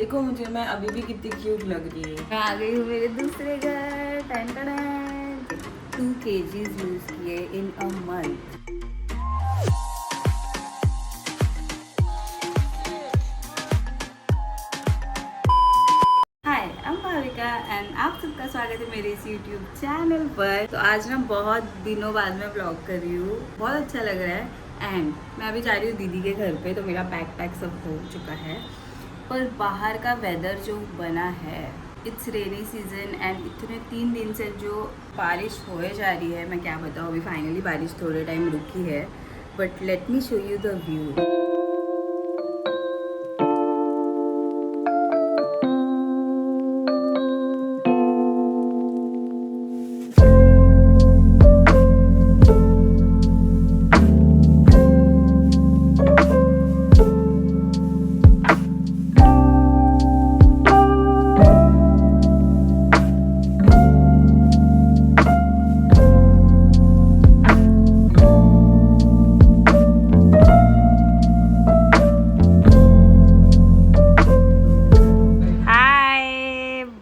देखो मुझे, मैं अभी भी कितनी क्यूट लग रही हूँ। मैं आ गई हूँ मेरे दूसरे घर। 2 kgs लूज किए in a month. Hi, I am Bhavika and आप सबका स्वागत है मेरे इस यूट्यूब चैनल पर। तो आज ना बहुत दिनों बाद मैं ब्लॉग कर रही हूँ, बहुत अच्छा लग रहा है। एंड मैं अभी जा रही हूँ दीदी के घर पे, तो मेरा बैग पैक सब हो चुका है। पर बाहर का वेदर जो बना है, इट्स रेनी सीजन एंड इतने 3 दिन से जो बारिश होए जा रही है, मैं क्या बताऊँ। अभी फाइनली बारिश थोड़े टाइम रुकी है, but let me show you the view.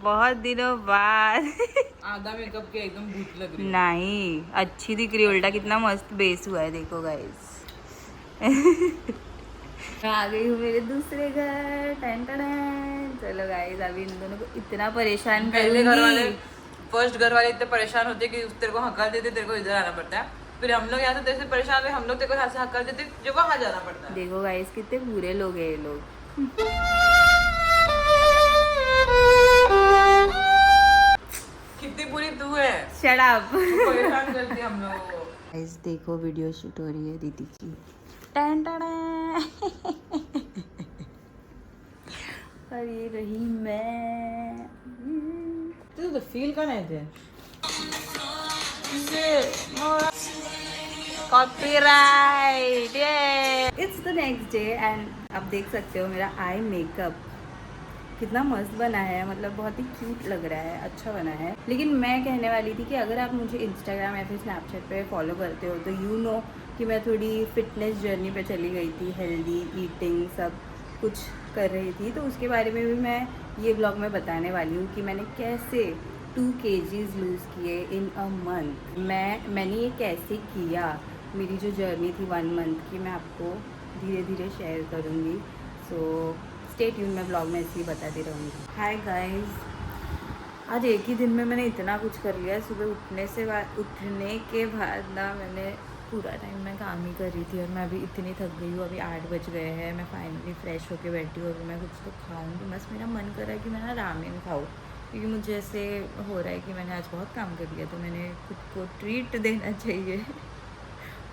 बहुत दिनों बाद आधा मेकअप के एकदम भूत लग रही है। नहीं, अच्छी दिख रही, उल्टा कितना मस्त बेस हुआ है, देखो गाइस। मैं आ गई हूँ मेरे दूसरे घर। चलो गाइस, अभी इन दोनों को इतना परेशान पहले घर वाले, करूंगी। फर्स्ट घर वाले इतने परेशान होते कि तेरे को हकल देते, तेरे को इधर आना पड़ता है। फिर हम लोग यहाँ से तेरे से परेशान हुए, हम लोग तेरे को यहाँ से हकल देते जो वहाँ जाना पड़ता है। देखो गाइस, कितने बुरे लोग हैं ये लोग। कितनी बुरी तू है, शट अप। परेशान करती है हम लोगों को। गाइस देखो, वीडियो शूट हो रही है दीदी की। टन टन। और ये रही मैं। तू तो फील का नहीं थे। Copyright. It's the next day and आप देख सकते हो मेरा आई मेकअप कितना मस्त बना है। मतलब बहुत ही क्यूट लग रहा है, अच्छा बना है। लेकिन मैं कहने वाली थी कि अगर आप मुझे इंस्टाग्राम या फिर स्नैपचैट पे फॉलो करते हो तो यू नो कि मैं थोड़ी फिटनेस जर्नी पे चली गई थी। हेल्दी ईटिंग सब कुछ कर रही थी, तो उसके बारे में भी मैं ये ब्लॉग में बताने वाली हूँ कि मैंने कैसे 2 kgs लूज़ किए इन अ मंथ। मैंने ये कैसे किया, मेरी जो जर्नी थी 1 मंथ की, मैं आपको धीरे धीरे शेयर करूँगी। सो स्टे ट्यून, मैं ब्लॉग में इसलिए बताती रहूँगी। हाय गाइस, आज एक ही दिन में मैंने इतना कुछ कर लिया। सुबह उठने के बाद ना मैंने पूरा टाइम मैं काम ही कर रही थी और मैं अभी इतनी थक गई हूँ। अभी 8 बज गए हैं, मैं फाइनली फ्रेश होके बैठी हूँ। अभी मैं कुछ तो खाऊंगी, बस मेरा मन कर रहा है कि मैं ना रामेन खाऊँ, क्योंकि मुझे ऐसे हो रहा है कि मैंने आज बहुत काम कर लिया, तो मैंने खुद को ट्रीट देना चाहिए।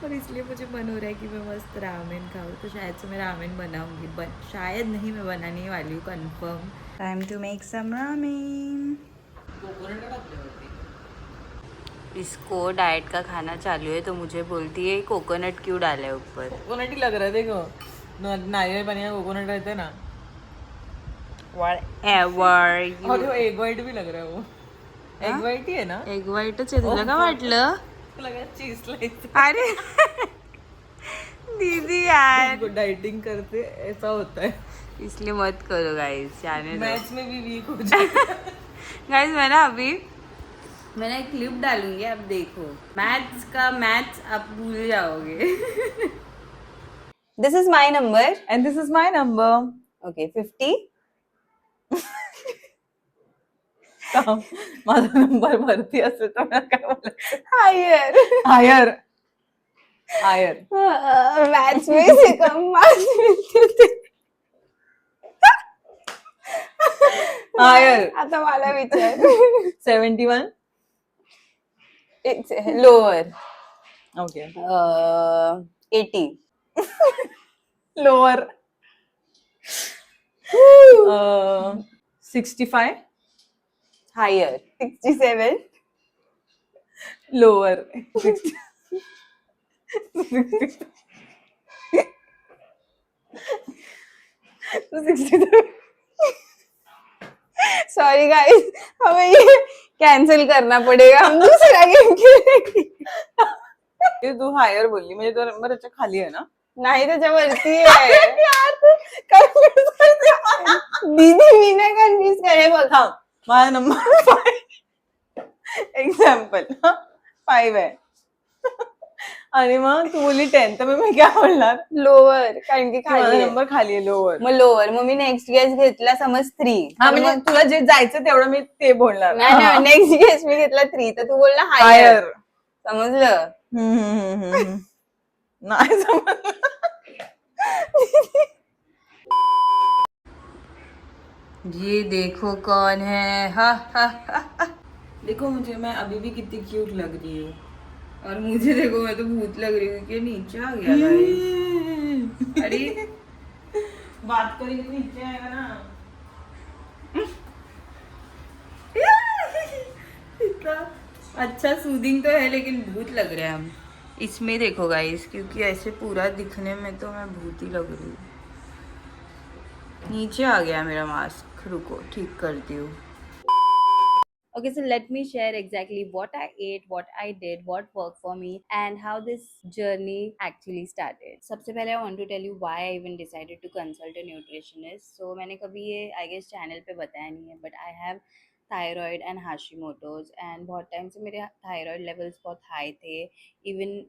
और इसलिए मुझे मन हो रहा है कि मैं मस्त रामेन खाऊँ, तो शायद से मैं रामेन बनाऊँगी। शायद नहीं, मैं बनाने वाली हूँ confirm. Time to make some ramen. इसको डाइट का खाना चालू है, तो मुझे बोलती है कोकोनट क्यों डाला है ऊपर। कोकोनट ही लग रहा है, देखो नारियल पानी में कोकोनट रहते हैं ना। Whatever और you... वो एग वाइट भी लग रहा है, वो एग वाइट ही है ना। एग वाईटच आहे, तुला का वाटलं? लगा चीज स्लाइस। अरे दीदी यार, डाइटिंग करते ऐसा होता है। इसलिए मत करो गाइस, जाने दो। मैथ्स में भी वीक हो जाए। गाइस मैंने एक क्लिप डालूंगी, आप देखो। मैथ्स आप भूल जाओगे। This is my number. And this is my number. Okay, 50. काम माझा नंबर वरती असेल तर मला काय बोलायचं. Higher. हायर हायर Maths में से कम marks मिलते थे. हायर आता मला विचार. 71. It's lower. Okay. 80. Lower. 65. Higher. 67. Lower. 60. 60. 63. Sorry guys, हमें ये कैंसिल करना पड़ेगा, हम दूसरा गेम खेलेंगे. ये तू हायर बोलली म्हणजे तो नंबर त्याच्या खाली आहे ना. नाही त्याच्यावरती आहे यार तू confuse करते मला. दीदी मी नाही कन्फ्युज करे बघ थांब, माझा नंबर 5 एक्झाम्पल 5 आहे आणि मग तू बोलली 10, तर मग मी काय बोलणार लोअर कारण की की माझा खाली आहे. नंबर खाली आहे लोअर. मग लोअर मग मी नेक्स्ट गेस घेतला समज 3 हा म्हणजे तुला जे जायचं तेवढं मी ते बोलणार. नाही नेक्स्ट गेस मी घेतला 3 तर तू बोलला हायर. हायर समजलं. नाही समजलं. ये देखो कौन है, हा हा हा. देखो मुझे, मैं अभी भी कितनी क्यूट लग रही हूँ. और मुझे देखो मैं तो भूत लग रही हूँ कि नीचे आ गया गाइस. अरे बात करेंगे तो नीचे आएगा ना. इतना अच्छा सूदिंग तो है लेकिन भूत लग रहा है हम इसमें देखो गाइस क्योंकि ऐसे पूरा दिखने में तो मैं भूत ही लग रही हूँ. नीचे आ गया मेरा मास्क, रुको ठीक करती हूँ. Okay, so let me share exactly what I ate, what I did, what worked for me, and how this journey actually started. सबसे पहले I want to tell you why I even decided to consult a nutritionist. So मैंने कभी ये I guess channel पे बताया नहीं है, but I have thyroid and Hashimoto's, and बहुत टाइम से मेरे thyroid levels बहुत high थे. Even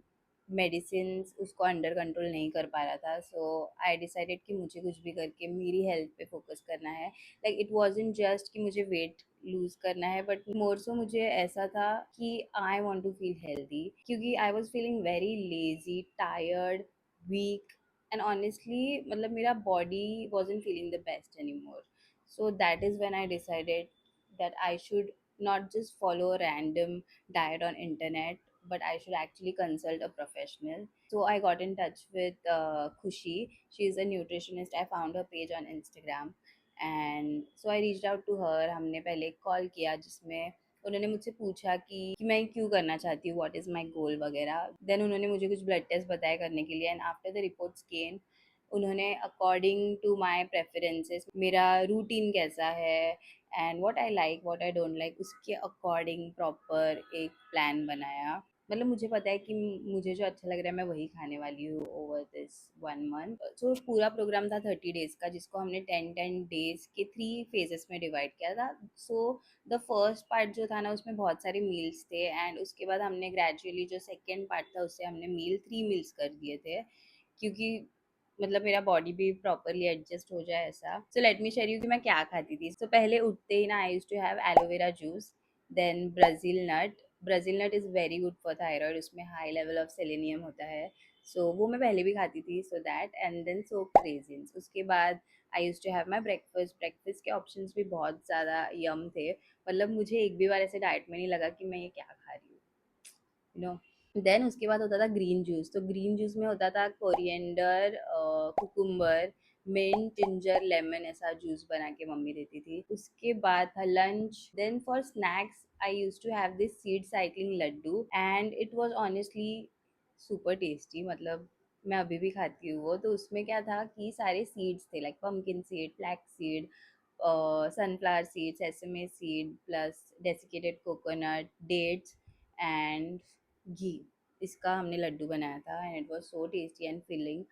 मेडिसिन उसको अंडर कंट्रोल नहीं कर पा रहा था. सो आई डिसाइडेड कि मुझे कुछ भी करके मेरी हेल्थ पे फोकस करना है. लाइक इट वॉजंट जस्ट कि मुझे वेट लूज करना है, बट मोर सो मुझे ऐसा था कि I want to feel healthy, क्योंकि I was feeling very lazy, tired, weak, and honestly मतलब मेरा body wasn't feeling the best any more. So that is when I decided that I should not just follow a random diet on internet, but I should actually consult a professional. So I got in touch with Khushi. She is a nutritionist. I found her page on Instagram, and so I reached out to her. हमने पहले एक call किया जिसमें उन्होंने मुझसे पूछा कि मैं क्यों करना चाहती हूँ, व्हाट इज़ माय गोल वगैरह. देन उन्होंने मुझे कुछ ब्लड टेस्ट बताए करने के लिए, एंड आफ्टर द रिपोर्ट्स केम उन्होंने अकॉर्डिंग टू माय प्रेफरेंसेस मेरा रूटीन कैसा है and what I like what I don't like उसके अकॉर्डिंग प्रॉपर एक प्लान बनाया. मतलब मुझे पता है कि मुझे जो अच्छा लग रहा है मैं वही खाने वाली हूँ ओवर दिस 1 मंथ. सो पूरा प्रोग्राम था 30 डेज का, जिसको हमने 10 डेज के 3 फेजेस में डिवाइड किया था. सो द फर्स्ट पार्ट जो था ना उसमें बहुत सारे मील्स थे, एंड उसके बाद हमने ग्रेजुअली जो सेकेंड पार्ट था उससे हमने 3 मील्स कर दिए थे, क्योंकि मतलब मेरा बॉडी भी प्रॉपरली एडजस्ट हो जाए ऐसा. So let me share you कि मैं क्या खाती थी. तो पहले उठते ही ना I used to have aloe vera juice, then Brazil nut. Brazil nut is very good for thyroid, उसमें हाई लेवल ऑफ सेलेनियम होता है. सो वो मैं पहले भी खाती थी. So that and then soaked raisins. उसके बाद I used to have my breakfast. Breakfast के ऑप्शंस भी बहुत ज़्यादा यम थे. मतलब मुझे एक भी बार ऐसे डाइट में नहीं लगा कि मैं ये क्या खा रही हूँ, यू नो. देन उसके बाद होता था ग्रीन जूस. तो ग्रीन जूस में होता था coriander, cucumber, mint, ginger, lemon, ऐसा जूस बना के मम्मी देती थी. उसके बाद था lunch. Then for snacks I used to have this seed cycling laddoo, and it was honestly super tasty. मतलब मैं अभी भी खाती हूँ वो. तो उसमें क्या था कि सारे सीड्स थे, like pumpkin seed, flax seed, sunflower seed, sesame seed, plus desiccated coconut, dates and ghee. इसका हमने लड्डू बनाया था and it was so tasty and filling.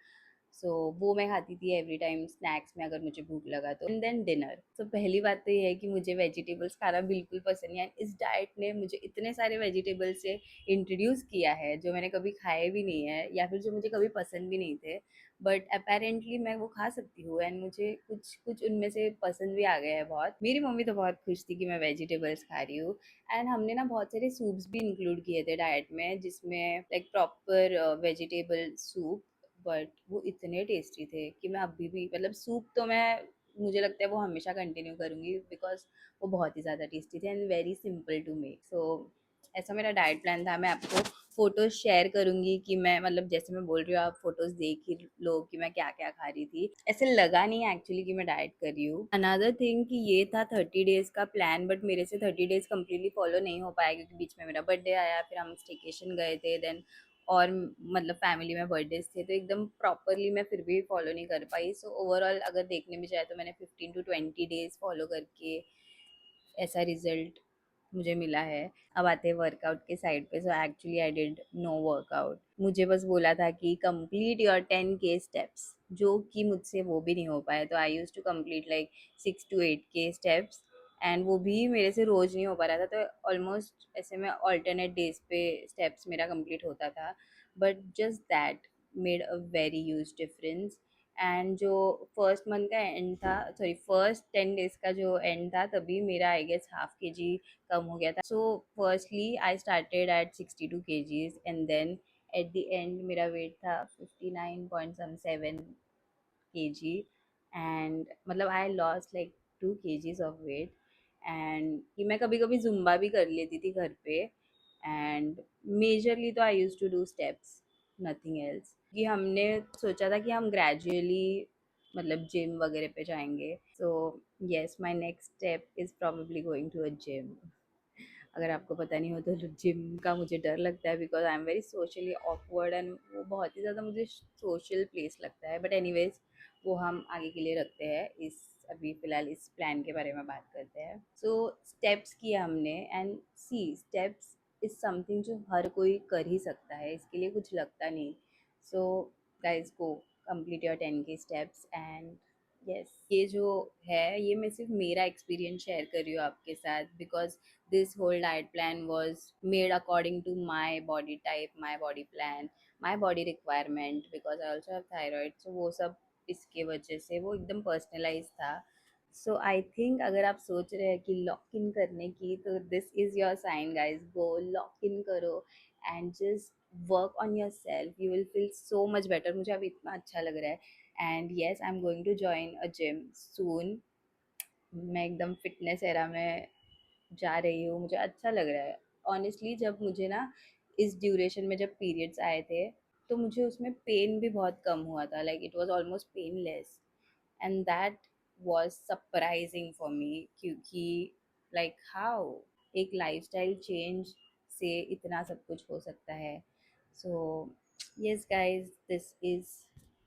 So वो मैं खाती थी एवरी टाइम स्नैक्स में अगर मुझे भूख लगा तो. And then dinner. तो पहली बात तो ये है कि मुझे वेजिटेबल्स खाना बिल्कुल पसंद नहीं है. इस डाइट ने मुझे इतने सारे वेजिटेबल्स से इंट्रोड्यूस किया है जो मैंने कभी खाए भी नहीं है, या फिर जो मुझे कभी पसंद भी नहीं थे, बट अपेरेंटली मैं वो खा सकती हूँ, एंड मुझे कुछ कुछ उनमें से पसंद भी आ गया है बहुत. मेरी मम्मी तो बहुत खुश थी कि मैं वेजिटेबल्स खा रही हूँ. एंड हमने ना बहुत सारे सूप्स भी इंक्लूड किए थे डाइट में, जिसमें like proper vegetable soup. But वो इतने टेस्टी थे कि मैं अभी भी मतलब सूप तो मैं मुझे लगता है वो हमेशा कंटिन्यू करूँगी, बिकॉज वो बहुत ही ज़्यादा टेस्टी थे and very simple to make. So ऐसा मेरा डाइट प्लान था. मैं आपको फ़ोटोज़ शेयर करूँगी कि मैं मतलब जैसे मैं बोल रही हूँ आप फ़ोटोज़ देख ही लो कि मैं क्या क्या खा रही थी. ऐसे लगा नहीं एक्चुअली कि मैं डाइट कर रही हूँ. अनदर थिंग कि ये था 30 डेज़ का प्लान, बट मेरे से 30 डेज़ कम्प्लीटली फॉलो नहीं हो पाया, क्योंकि बीच में मेरा बर्थडे आया, फिर हम स्टेकेशन गए थे, देन और मतलब फैमिली में बर्थडेज थे, तो एकदम प्रॉपरली मैं फिर भी फॉलो नहीं कर पाई. सो ओवरऑल अगर देखने में जाए तो मैंने 15 to 20 डेज़ फॉलो करके ऐसा रिजल्ट मुझे मिला है। अब आते हैं वर्कआउट के साइड पे। So actually I did no workout. मुझे बस बोला था कि कंप्लीट योर 10K स्टेप्स, जो कि मुझसे वो भी नहीं हो पाया। तो I use to complete like 6 to 8K steps, and वो भी मेरे से रोज नहीं हो पा रहा था। तो ऑलमोस्ट ऐसे में अल्टरनेट डेज पे स्टेप्स मेरा कंप्लीट होता था, but just that made a very huge difference. And जो फर्स्ट मंथ का एंड था, सॉरी फर्स्ट 10 days का जो एंड था, तभी मेरा आई गेस ½ kg कम हो गया था। So firstly I started at 62 kgs, and then at the end मेरा वेट था 59.7 kg, एंड मतलब I lost like 2 kgs of weight. And कि मैं कभी कभी जुम्बा भी कर लेती थी घर पे, एंड मेजरली तो I use to do steps, nothing else. कि हमने सोचा था कि हम ग्रेजुअली मतलब जिम वगैरह पे जाएंगे। So yes, my next step is probably going to a gym. अगर आपको पता नहीं हो तो जिम का मुझे डर लगता है, because I am very socially awkward, and वो बहुत ही ज़्यादा मुझे सोशल प्लेस लगता है। बट एनीवेज, वो हम आगे के लिए रखते हैं। अभी फ़िलहाल इस प्लान के बारे में बात करते हैं। सो स्टेप्स किया हमने, and see steps is something जो हर कोई कर ही सकता है, इसके लिए कुछ लगता नहीं। So guys, go complete your 10K steps. And yes, ये जो है ये मैं सिर्फ मेरा एक्सपीरियंस शेयर कर रही हूँ आपके साथ, because this whole diet plan was made according to my body type, my body plan, my body requirement, because I also have thyroid. So वो सब इसके वजह से वो एकदम पर्सनलाइज था। सो आई थिंक अगर आप सोच रहे हैं कि लॉक इन करने की, तो this is your sign guys. Go lock in करो and just work on yourself, you will feel so much better. मुझे अब इतना अच्छा लग रहा है। And yes, I am going to join a gym soon. मैं एकदम फिटनेस एरा में जा रही हूँ, मुझे अच्छा लग रहा है। ऑनेस्टली जब मुझे ना इस ड्यूरेशन में जब पीरियड्स आए थे, तो मुझे उसमें पेन भी बहुत कम हुआ था, like it was almost painless, and that was surprising for me. क्योंकि लाइक हाउ एक लाइफस्टाइल चेंज से इतना सब कुछ हो सकता है। So yes guys, this is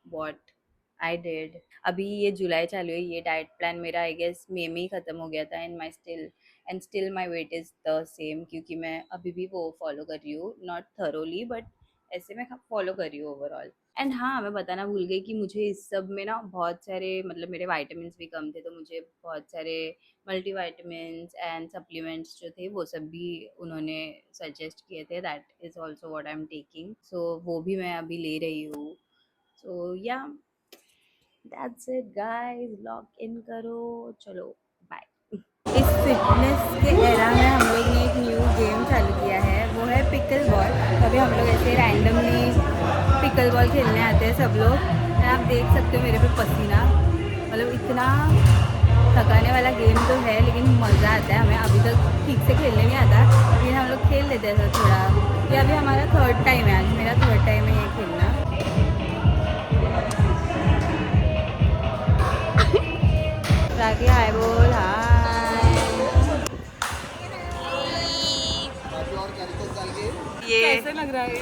what I did. अभी ये जुलाई चालू है, ये डाइट प्लान मेरा आई गेस मई में ही ख़त्म हो गया था, and still my weight is the same, क्योंकि मैं अभी भी वो फॉलो कर रही हूँ, नॉट थरोली बट ऐसे मैं फॉलो कर रही हूँ ओवरऑल। एंड हाँ, मैं बताना भूल गई कि मुझे इस सब में ना बहुत सारे मतलब मेरे वाइटामिन भी कम थे, तो मुझे बहुत सारे मल्टीविटामिन्स एंड सप्लीमेंट्स जो थे वो सब भी उन्होंने सजेस्ट किए थे। That is also what I am taking. So वो भी मैं अभी ले रही हूँ। So yeah that's it guys, lock in करो, चलो बाय। इस फिटनेस के एरा में हम लोग ने एक न्यू गेम चालू किया है, वो है पिकल बॉल। अभी हम लोग ऐसे रैंडमली पिकल बॉल खेलने आते हैं सब लोग। आप देख सकते हो मेरे पे पसीना, मतलब इतना थकाने वाला गेम तो है, लेकिन मज़ा आता है हमें। अभी तक ठीक से खेलने नहीं आता, लेकिन हम लोग खेल लेते हैं थोड़ा। ये अभी हमारा 3rd टाइम है, आज मेरा 3rd टाइम है ये खेलना। राखी हाय बोल, हाय। ये कैसे लग रहा है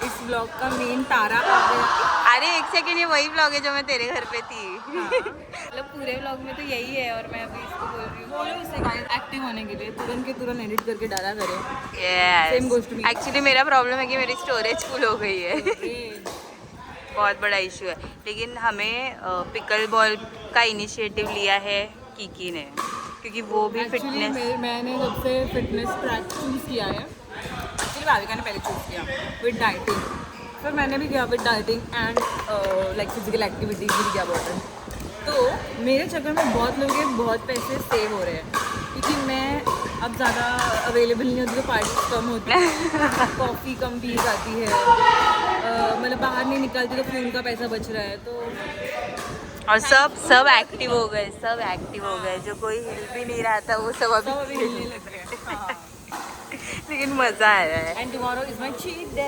इस ब्लॉग का मेन तारा आ गया? अरे एक सेकंड, ये वही व्लॉग है जो मैं तेरे घर पे थी। मतलब पूरे व्लॉग में तो यही है, और मैं अभी इसको बोल रही हूँ बोलो इसे गाइस, एक्टिव होने के लिए तुरंत के तुरंत एडिट करके डाला करें। Yes, Same goes to me. Actually मेरा प्रॉब्लम है कि मेरी स्टोरेज फुल हो गई है। बहुत बड़ा इशू है। लेकिन हमें पिकल बॉल का इनिशिएटिव लिया है कीकी ने, क्योंकि वो भी एक्चुअली फिटनेस। मैंने जब से फिटनेस ट्रैक चूज़ किया है, एक्चुअली भाविका ने पहले चूज़ किया विद डाइटिंग, फिर मैंने भी किया with dieting and like physical activities भी किया बहुत। तो मेरे चक्कर में बहुत लोगों के बहुत पैसे सेव हो रहे हैं, क्योंकि मैं अब ज़्यादा अवेलेबल नहीं होती, तो पार्टी कम होती है, कॉफ़ी कम पी जाती है, मतलब बाहर नहीं निकलती तो फिर उनका पैसा बच रहा है। तो और सब एक्टिव हो गए, सब एक्टिव हो गए। जो कोई हिल भी नहीं रहा था वो सब सब अभी हिलने अभी लग रहे हैं। हाँ। लेकिन मजा आ रहा है। And tomorrow is my cheat day.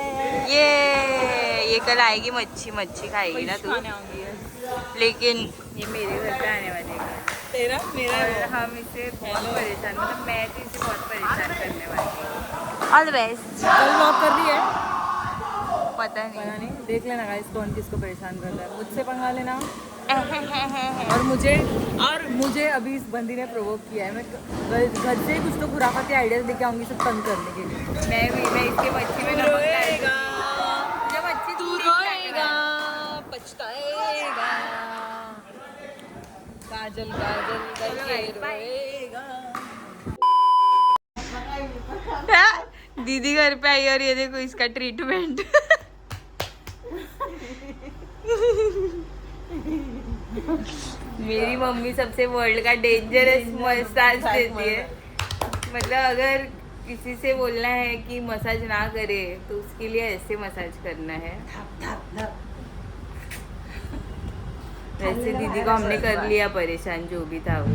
ये कल आएगी, मच्छी खाएगी ना तू। खाने आऊंगी। लेकिन ये मेरे घर पे आने वाली है, तेरा मेरा और हम इसे बहुत परेशान, मतलब मैं तो इसे बहुत परेशान करने वाली हूँ। All the best. कल ब्लॉग कर रही है, पता पता नहीं। नहीं, देख लेना गाइस कौन किसको परेशान कर रहा है। मुझसे पंगा लेना और मुझे अभी इस बंदी ने प्रोवोक किया है। मैं घर से कुछ तो खुराफाती आइडियाज लेके आऊंगी सब तंग करने के लिए। मैं इसके मच्छी में नमक रोएगा, जब अच्छी तू रोएगा, पछताएगा, काजल काजल करके रोएगा। दीदी घर पे आई और ये देखो इसका ट्रीटमेंट। मेरी मम्मी सबसे वर्ल्ड का डेंजरस मसाज देती है। मतलब अगर किसी से बोलना है कि मसाज ना करे तो उसके लिए ऐसे मसाज करना है। वैसे दीदी को हमने कर लिया परेशान, जो भी था वो।